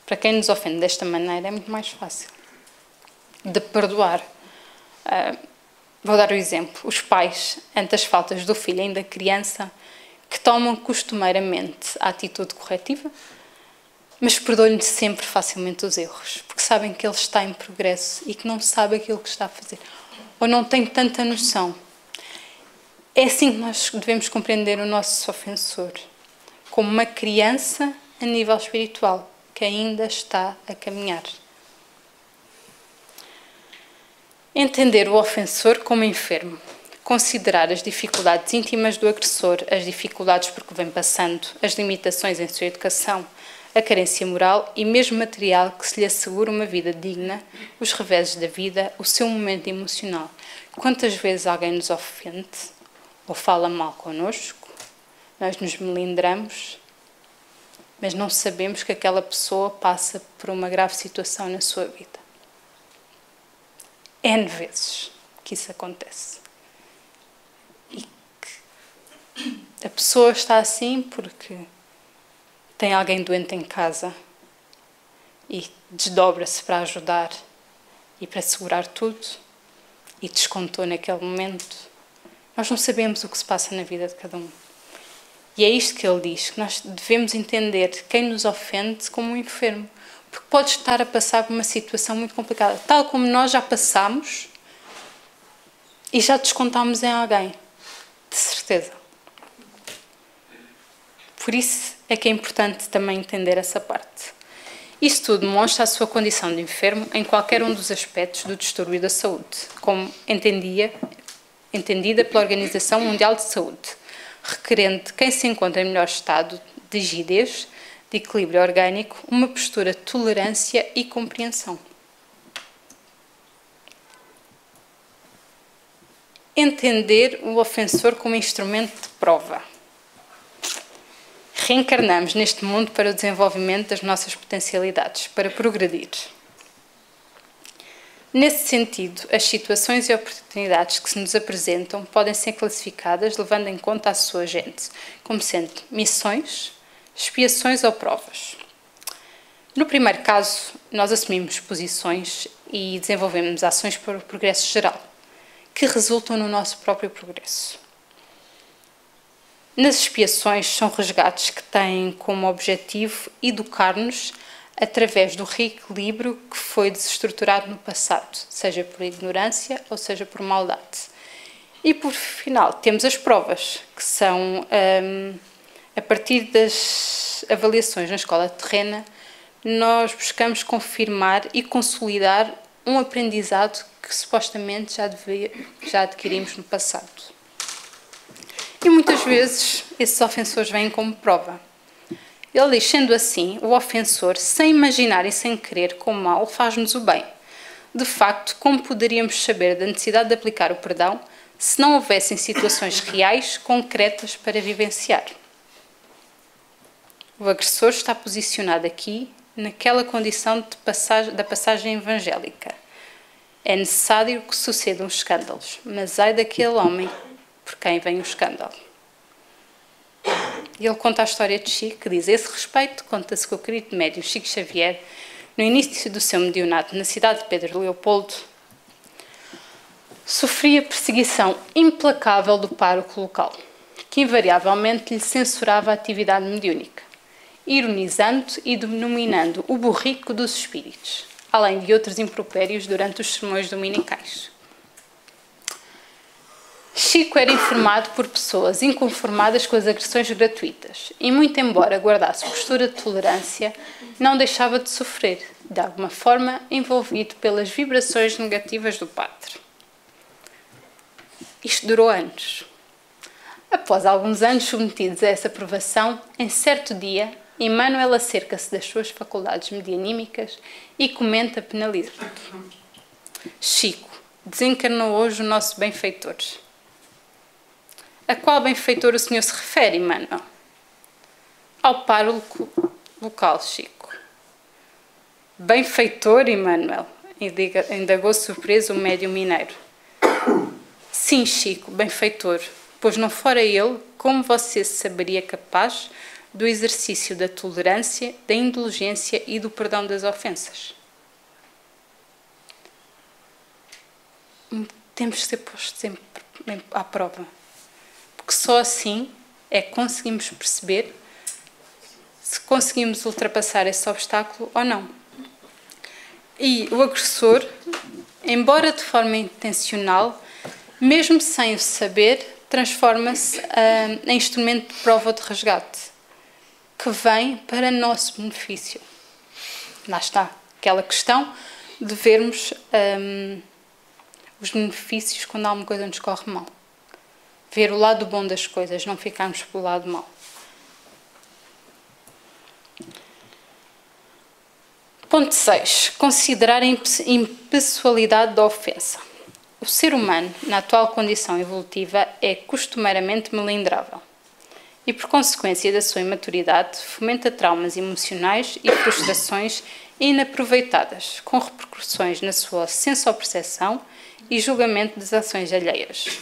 para quem nos ofende desta maneira, é muito mais fácil de perdoar. Vou dar o exemplo. Os pais, ante as faltas do filho ainda criança, que tomam costumeiramente a atitude corretiva, mas perdoam-lhe sempre facilmente os erros, porque sabem que ele está em progresso e que não sabe aquilo que está a fazer, ou não tem tanta noção. É assim que nós devemos compreender o nosso ofensor, como uma criança a nível espiritual, que ainda está a caminhar. Entender o ofensor como enfermo, considerar as dificuldades íntimas do agressor, as dificuldades por que vem passando, as limitações em sua educação, a carência moral e mesmo material que se lhe assegura uma vida digna, os reveses da vida, o seu momento emocional. Quantas vezes alguém nos ofende ou fala mal connosco, nós nos melindramos, mas não sabemos que aquela pessoa passa por uma grave situação na sua vida. N vezes que isso acontece. E que a pessoa está assim porque tem alguém doente em casa e desdobra-se para ajudar e para segurar tudo e descontou naquele momento. Nós não sabemos o que se passa na vida de cada um. E é isto que ele diz, que nós devemos entender quem nos ofende como um enfermo, porque pode estar a passar por uma situação muito complicada, tal como nós já passamos e já descontámos em alguém, de certeza. Por isso é que é importante também entender essa parte. Isso tudo demonstra a sua condição de enfermo em qualquer um dos aspectos do distúrbio da saúde, como entendida pela Organização Mundial de Saúde, requerendo de quem se encontra em melhor estado de rigidez, de equilíbrio orgânico, uma postura de tolerância e compreensão. Entender o ofensor como instrumento de prova. Reencarnamos neste mundo para o desenvolvimento das nossas potencialidades, para progredir. Nesse sentido, as situações e oportunidades que se nos apresentam podem ser classificadas levando em conta a sua agente, como sendo missões, expiações ou provas. No primeiro caso, nós assumimos posições e desenvolvemos ações para o progresso geral, que resultam no nosso próprio progresso. Nas expiações são resgates que têm como objetivo educar-nos através do reequilíbrio que foi desestruturado no passado, seja por ignorância ou seja por maldade. E por final temos as provas, que são, a partir das avaliações na escola terrena, nós buscamos confirmar e consolidar um aprendizado que supostamente já adquirimos no passado. E muitas vezes esses ofensores vêm como prova. Ele diz, sendo assim, o ofensor, sem imaginar e sem querer com o mal, faz-nos o bem. De facto, como poderíamos saber da necessidade de aplicar o perdão se não houvessem situações reais, concretas para vivenciar? O agressor está posicionado aqui, naquela condição da passagem evangélica. É necessário que sucedam os escândalos, mas ai daquele homem por quem vem o escândalo. E ele conta a história de Chico, que diz: a esse respeito, conta-se que o querido médium Chico Xavier, no início do seu medionato na cidade de Pedro Leopoldo, sofria perseguição implacável do pároco local, que invariavelmente lhe censurava a atividade mediúnica, ironizando e denominando o burrico dos espíritos, além de outros impropérios durante os sermões dominicais. Chico era informado por pessoas inconformadas com as agressões gratuitas e, muito embora guardasse postura de tolerância, não deixava de sofrer, de alguma forma envolvido pelas vibrações negativas do padre. Isto durou anos. Após alguns anos submetidos a essa provação, em certo dia, Emmanuel acerca-se das suas faculdades medianímicas e comenta penalizando: Chico, desencarnou hoje o nosso benfeitor. A qual benfeitor o senhor se refere, Emmanuel? Ao pároco local, Chico. Benfeitor, Emmanuel? Indagou surpreso o médium mineiro. Sim, Chico, benfeitor. pois não fora ele, como você se saberia capaz do exercício da tolerância, da indulgência e do perdão das ofensas? Temos que ser postos sempre à prova, porque só assim é que conseguimos perceber se conseguimos ultrapassar esse obstáculo ou não. E o agressor, embora de forma intencional, mesmo sem o saber, transforma-se em instrumento de prova ou de resgate, que vem para nosso benefício. Lá está, aquela questão de vermos os benefícios quando alguma coisa nos corre mal. Ver o lado bom das coisas, não ficarmos pelo lado mau. Ponto 6. Considerar a impessoalidade da ofensa. O ser humano, na atual condição evolutiva, é costumeiramente melindrável e, por consequência da sua imaturidade, fomenta traumas emocionais e frustrações inaproveitadas, com repercussões na sua sensopercepção e julgamento das ações alheias.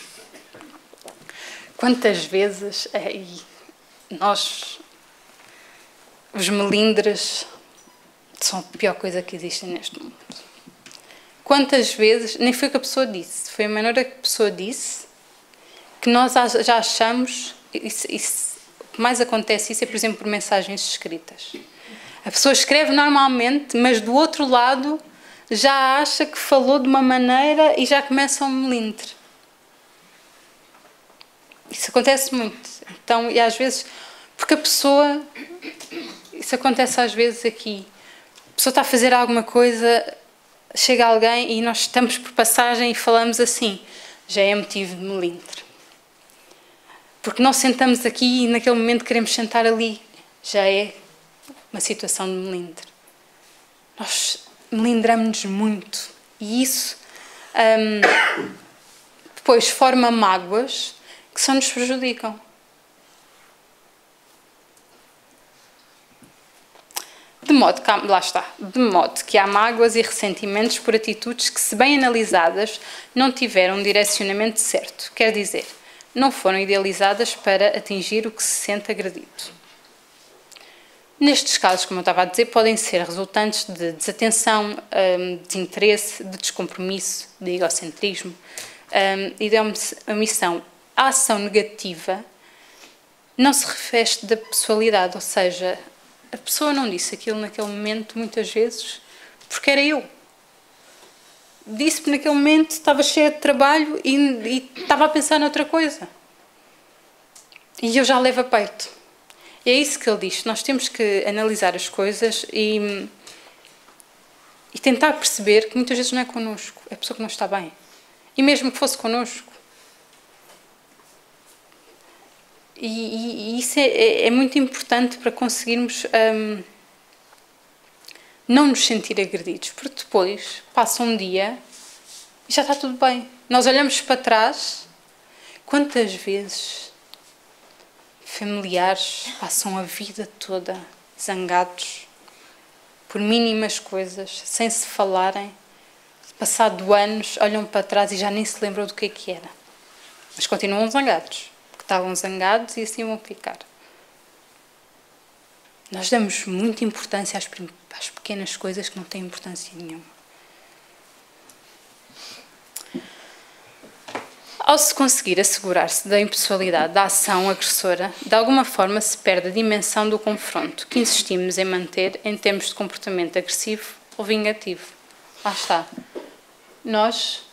Quantas vezes nós, os melindres, são a pior coisa que existe neste mundo. Quantas vezes, nem foi o que a pessoa disse, foi a maneira que a pessoa disse, que nós já achamos, o que mais acontece isso é, por exemplo, por mensagens escritas. A pessoa escreve normalmente, mas do outro lado já acha que falou de uma maneira e já começa um melindre. Isso acontece muito. Então, e às vezes, porque a pessoa, isso acontece às vezes aqui, a pessoa está a fazer alguma coisa, chega alguém e nós estamos por passagem e falamos assim, já é motivo de melindre. Porque nós sentamos aqui e naquele momento queremos sentar ali, já é uma situação de melindre. Nós melindramos-nos muito e isso depois forma mágoas que só nos prejudicam. De modo que há mágoas e ressentimentos por atitudes que, se bem analisadas, não tiveram um direcionamento certo. Quer dizer, não foram idealizadas para atingir o que se sente agredido. Nestes casos, como eu estava a dizer, podem ser resultantes de desatenção, desinteresse, de descompromisso, de egocentrismo e de omissão. A ação negativa não se reveste da pessoalidade, ou seja, a pessoa não disse aquilo naquele momento, muitas vezes, porque era eu. Disse-me naquele momento, estava cheia de trabalho e estava a pensar noutra coisa. E eu já levo a peito. E é isso que ele diz. Nós temos que analisar as coisas e tentar perceber que muitas vezes não é connosco, é a pessoa que não está bem. E mesmo que fosse connosco. E isso é muito importante para conseguirmos não nos sentir agredidos, porque depois passa um dia e já está tudo bem. Nós olhamos para trás, quantas vezes familiares passam a vida toda zangados por mínimas coisas, sem se falarem, passado anos, olham para trás e já nem se lembram do que era. Mas continuam zangados. Estavam zangados e assim vão ficar. Nós damos muita importância às pequenas coisas que não têm importância nenhuma. Ao se conseguir assegurar-se da impessoalidade da ação agressora, de alguma forma se perde a dimensão do confronto que insistimos em manter em termos de comportamento agressivo ou vingativo. Lá está. Nós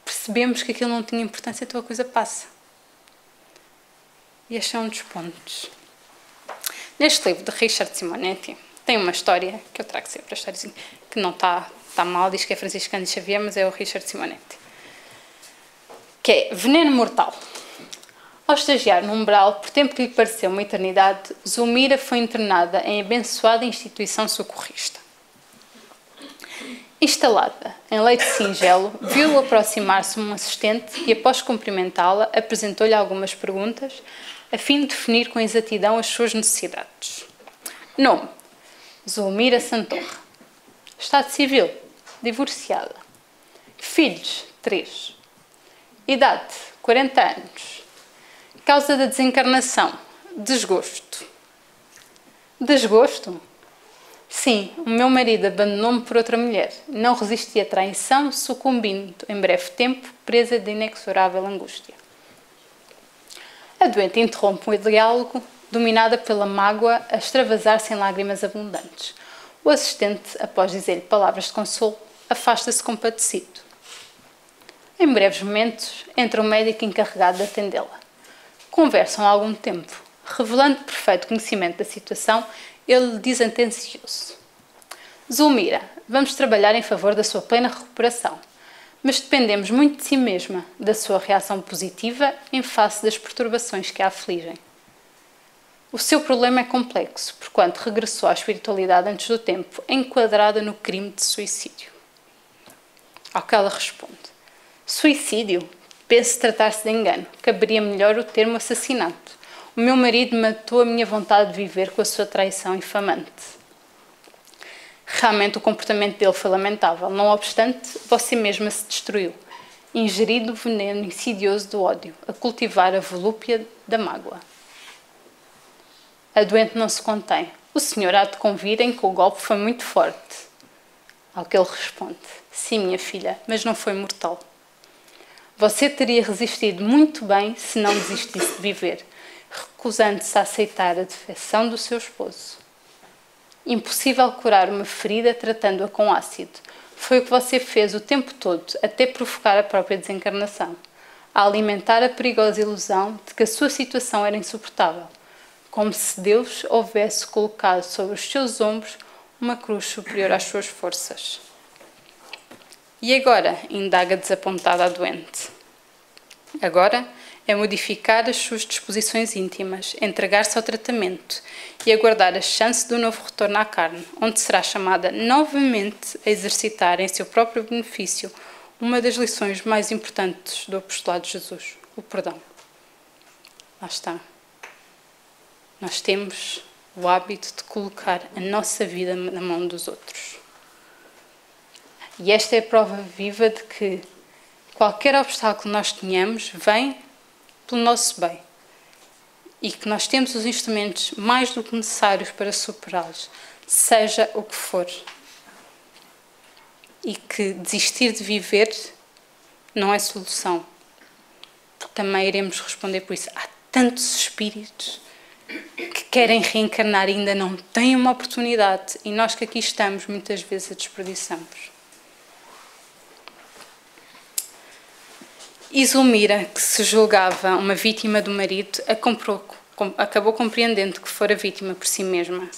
percebemos que aquilo não tinha importância, então a coisa passa. E este é um dos pontos. Neste livro de Richard Simonetti tem uma história, que eu trago sempre, a história que não está mal, diz que é Francisco Cândido Xavier, mas é o Richard Simonetti. Que é Veneno Mortal. Ao estagiar no umbral, por tempo que lhe pareceu uma eternidade, Zulmira foi internada em abençoada instituição socorrista. Instalada em leito singelo, viu aproximar-se um assistente e, após cumprimentá-la, apresentou-lhe algumas perguntas a fim de definir com exatidão as suas necessidades. Nome: Zulmira Santorra. Estado civil: divorciada. Filhos: 3. Idade, 40 anos. Causa da desencarnação, desgosto. Desgosto? Sim, o meu marido abandonou-me por outra mulher. Não resisti à traição, sucumbindo, em breve tempo, presa de inexorável angústia. A doente interrompe o diálogo, dominada pela mágoa, a extravasar-se em lágrimas abundantes. O assistente, após dizer-lhe palavras de consolo, afasta-se compadecido. Em breves momentos, entra o médico encarregado de atendê-la. Conversam há algum tempo. Revelando perfeito conhecimento da situação, ele lhe diz atencioso: Zulmira, vamos trabalhar em favor da sua plena recuperação, mas dependemos muito de si mesma, da sua reação positiva em face das perturbações que a afligem. O seu problema é complexo, porquanto regressou à espiritualidade antes do tempo, enquadrada no crime de suicídio. Ao que ela responde: Suicídio? Penso tratar-se de engano. Caberia melhor o termo assassinato. O meu marido matou a minha vontade de viver com a sua traição infamante. Realmente o comportamento dele foi lamentável. Não obstante, você mesma se destruiu, ingerindo o veneno insidioso do ódio, a cultivar a volúpia da mágoa. A doente não se contém. O senhor há de convir em que o golpe foi muito forte. Ao que ele responde: Sim, minha filha, mas não foi mortal. Você teria resistido muito bem se não desistisse de viver, recusando-se a aceitar a defecção do seu esposo. Impossível curar uma ferida tratando-a com ácido. Foi o que você fez o tempo todo, até provocar a própria desencarnação, a alimentar a perigosa ilusão de que a sua situação era insuportável, como se Deus houvesse colocado sobre os seus ombros uma cruz superior às suas forças. E agora? Indaga desapontada a doente. Agora é modificar as suas disposições íntimas, entregar-se ao tratamento e aguardar a chance do novo retorno à carne, onde será chamada novamente a exercitar em seu próprio benefício uma das lições mais importantes do apostolado de Jesus, o perdão. Lá está. Nós temos o hábito de colocar a nossa vida na mão dos outros. E esta é a prova viva de que qualquer obstáculo que nós tenhamos vem pelo nosso bem. E que nós temos os instrumentos mais do que necessários para superá-los, seja o que for. E que desistir de viver não é solução. Porque também iremos responder por isso. Há tantos espíritos que querem reencarnar e ainda não têm uma oportunidade. E nós que aqui estamos, muitas vezes a desperdiçamos. E Zulmira, que se julgava uma vítima do marido, acabou compreendendo que fora vítima por si mesma.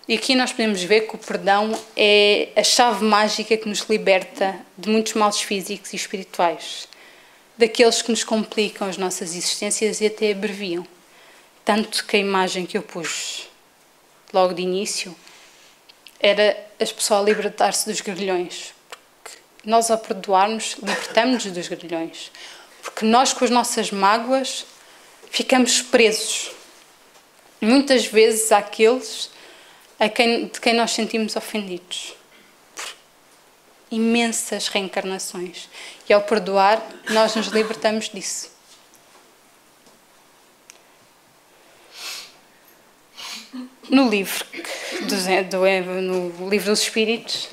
E aqui nós podemos ver que o perdão é a chave mágica que nos liberta de muitos males físicos e espirituais, daqueles que nos complicam as nossas existências e até abreviam. Tanto que a imagem que eu pus logo de início era as pessoas a libertar-se dos grilhões. Nós, ao perdoarmos, libertamos-nos dos grilhões. Porque nós, com as nossas mágoas, ficamos presos. Muitas vezes àqueles de quem nós sentimos ofendidos. Por imensas reencarnações. E ao perdoar, nós nos libertamos disso. No livro dos Espíritos,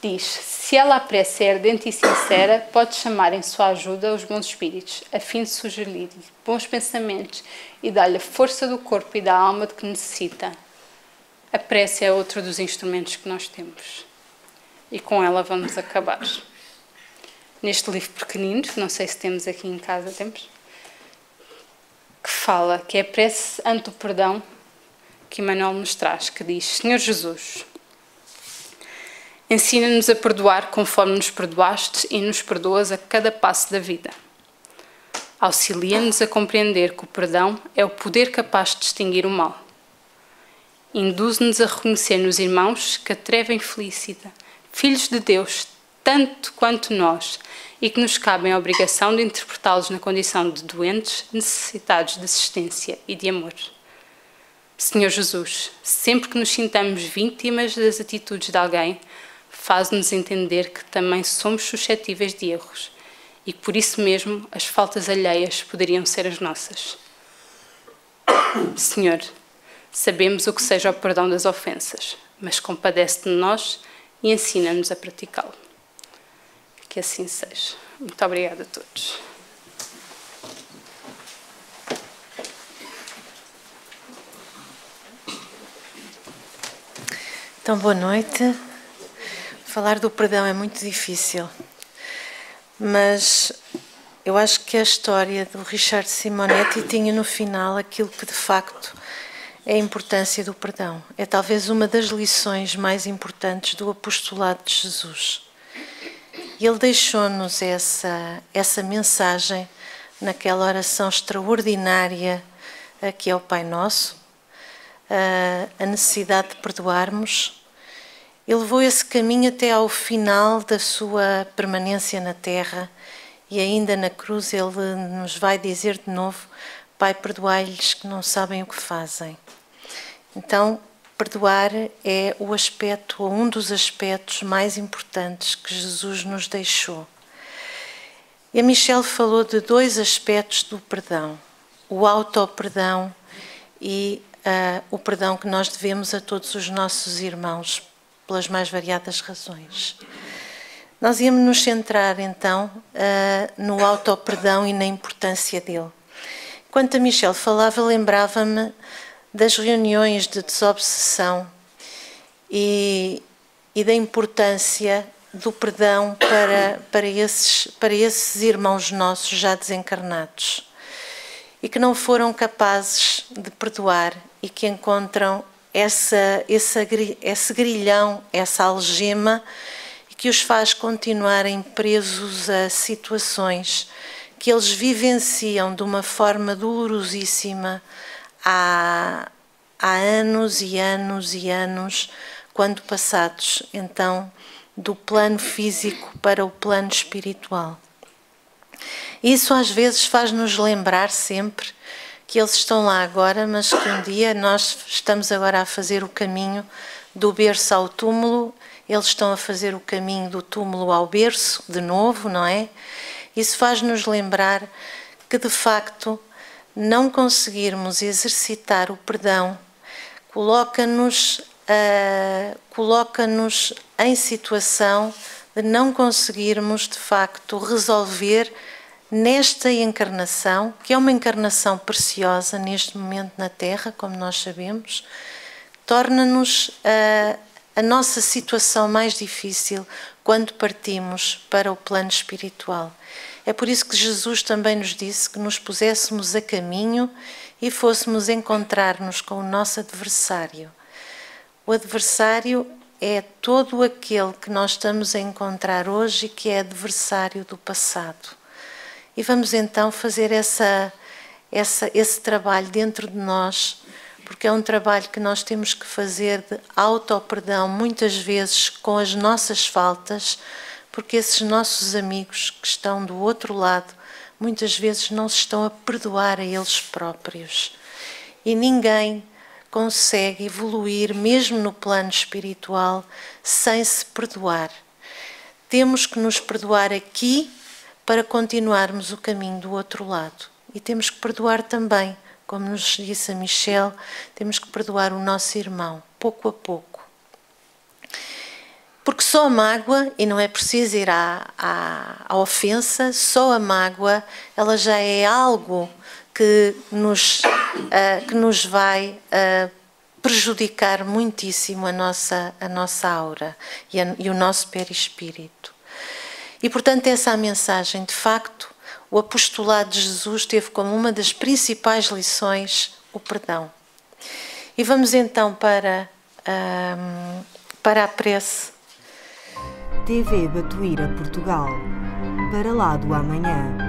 diz: se ela a prece é ardente e sincera, pode chamar em sua ajuda os bons espíritos, a fim de sugerir-lhe bons pensamentos e dar-lhe a força do corpo e da alma de que necessita. A prece é outro dos instrumentos que nós temos. E com ela vamos acabar. Neste livro pequenino, não sei se temos aqui em casa, temos? Que fala, que é a prece ante o perdão que Emmanuel nos traz, que diz: Senhor Jesus, ensina-nos a perdoar conforme nos perdoaste e nos perdoas a cada passo da vida. Auxilia-nos a compreender que o perdão é o poder capaz de distinguir o mal. Induz-nos a reconhecer nos irmãos que atrevem felicita, filhos de Deus, tanto quanto nós, e que nos cabe a obrigação de interpretá-los na condição de doentes, necessitados de assistência e de amor. Senhor Jesus, sempre que nos sintamos vítimas das atitudes de alguém, faz-nos entender que também somos suscetíveis de erros e que por isso mesmo as faltas alheias poderiam ser as nossas. Senhor, sabemos o que seja o perdão das ofensas, mas compadece-te de nós e ensina-nos a praticá-lo. Que assim seja. Muito obrigada a todos. Então, boa noite. Falar do perdão é muito difícil, mas eu acho que a história do Richard Simonetti tinha no final aquilo que de facto é a importância do perdão. É talvez uma das lições mais importantes do apostolado de Jesus. E ele deixou-nos essa mensagem naquela oração extraordinária que é o Pai Nosso, a necessidade de perdoarmos. Ele levou esse caminho até ao final da sua permanência na terra e ainda na cruz ele nos vai dizer de novo: Pai, perdoai-lhes que não sabem o que fazem. Então, perdoar é o aspecto, ou um dos aspectos mais importantes que Jesus nos deixou. E a Michelle falou de dois aspectos do perdão: o auto-perdão e o perdão que nós devemos a todos os nossos irmãos, pelas mais variadas razões. Nós íamos nos centrar, então, no auto-perdão e na importância dele. Enquanto a Michelle falava, lembrava-me das reuniões de desobsessão e da importância do perdão para esses irmãos nossos já desencarnados e que não foram capazes de perdoar e que encontram esse grilhão, essa algema, e que os faz continuarem presos a situações que eles vivenciam de uma forma dolorosíssima há anos e anos e anos, quando passados, então, do plano físico para o plano espiritual. Isso às vezes faz-nos lembrar sempre que eles estão lá agora, mas que um dia nós estamos agora a fazer o caminho do berço ao túmulo, eles estão a fazer o caminho do túmulo ao berço, de novo, não é? Isso faz-nos lembrar que, de facto, não conseguirmos exercitar o perdão coloca-nos em situação de não conseguirmos, de facto, resolver nesta encarnação, que é uma encarnação preciosa neste momento na Terra, como nós sabemos, torna-nos a nossa situação mais difícil quando partimos para o plano espiritual. É por isso que Jesus também nos disse que nos puséssemos a caminho e fôssemos encontrar-nos com o nosso adversário. O adversário é todo aquele que nós estamos a encontrar hoje e que é adversário do passado. E vamos então fazer esse trabalho dentro de nós, porque é um trabalho que nós temos que fazer de auto-perdão, muitas vezes com as nossas faltas, porque esses nossos amigos que estão do outro lado, muitas vezes não se estão a perdoar a eles próprios. E ninguém consegue evoluir, mesmo no plano espiritual, sem se perdoar. Temos que nos perdoar aqui para continuarmos o caminho do outro lado. E temos que perdoar também, como nos disse a Michelle, temos que perdoar o nosso irmão, pouco a pouco. Porque só a mágoa, e não é preciso ir à ofensa, só a mágoa, ela já é algo que nos vai prejudicar muitíssimo a nossa aura e o nosso perispírito. E, portanto, essa é a mensagem. De facto, o apostolado de Jesus teve como uma das principais lições o perdão. E vamos então para a prece. TV Batuíra Portugal. Para lá do amanhã.